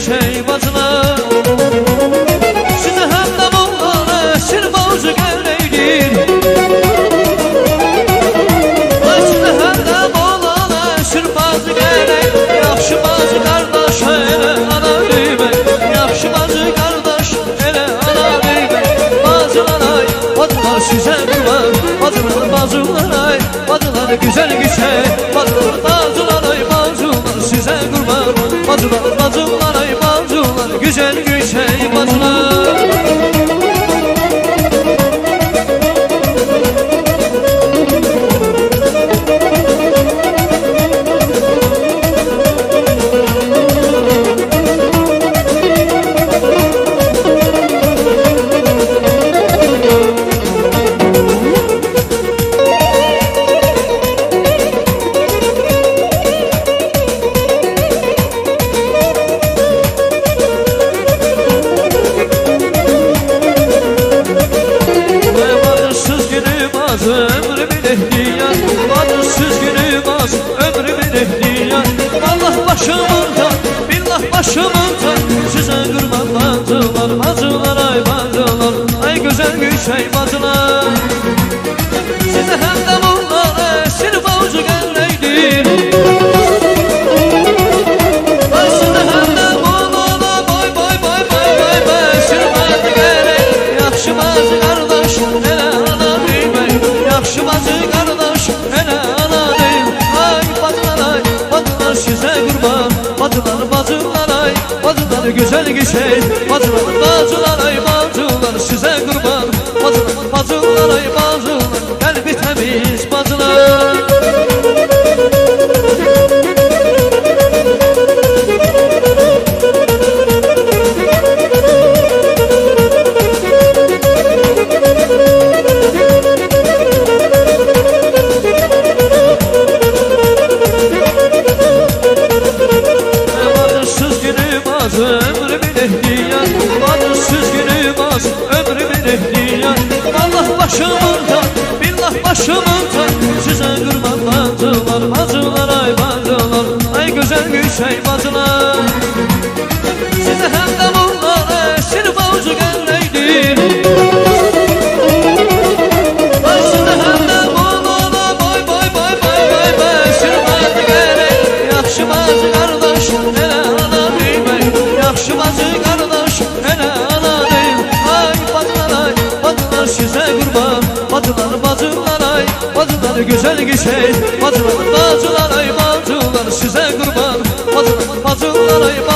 güşey bacılar. Size hem de bunlara sir bazı geleydir. Size hem de bunlara sir bazı geleydir. Yaxşı bazı kardeş ele ana demek. Yaxşı bazı kardeş ele ana demek. Bacılar ay bacılar size kurban. Bacılar bacılar ay bacılar güzel güşey. Bacılar bacılar ay bacılar size kurban. Bacılar bacılar ay bacılar güzel güşey bacılar. Ömrümün ehliyan, vadırsız günümüz ömrümün ehliyan. Allah başımızda, billah başımızda size kurban bacılar, bacılar ay bacılar. Ay güzel güşey bacılar. Size hem de bunlara sir bazı geleydir. Ay size hem de bunlara boy boy boy boy boy boy sir bazı geleydir. Yaxşı bazı kardeş hele ana demek. Yaxşı bacı kardeş hele ana deyil. Ay bacılar ay bacılar size kurban. Bacılar bacılar ay bacılar güzel gişey. Bacılar bacılar ay bacılar size kurban. Bacılar bacılar ay bacılar kalbi temiz bacılar. Ömrümün ehliyan, vadırsız günümüz ömrümün ehliyan. Allah başımızda, billah başımızda size kurban bacılar, bacılar ay bacılar. Ay güzel güşey bacılar. Size hem de bunlara sir bazı geleydir. Ay size hem de bunlara boy boy boy boy boy boy sir bazı geleydir. Yaxşı bazı kardeş hele ana demek. Yaxşı bacı kardeş hele ana deyil. Ay bacılar ay bacılar size kurban. Bacılar bacılar ay bacılar güzel gişey. Bacılar bacılar ay bacılar size kurban. Bacılar bacılar ay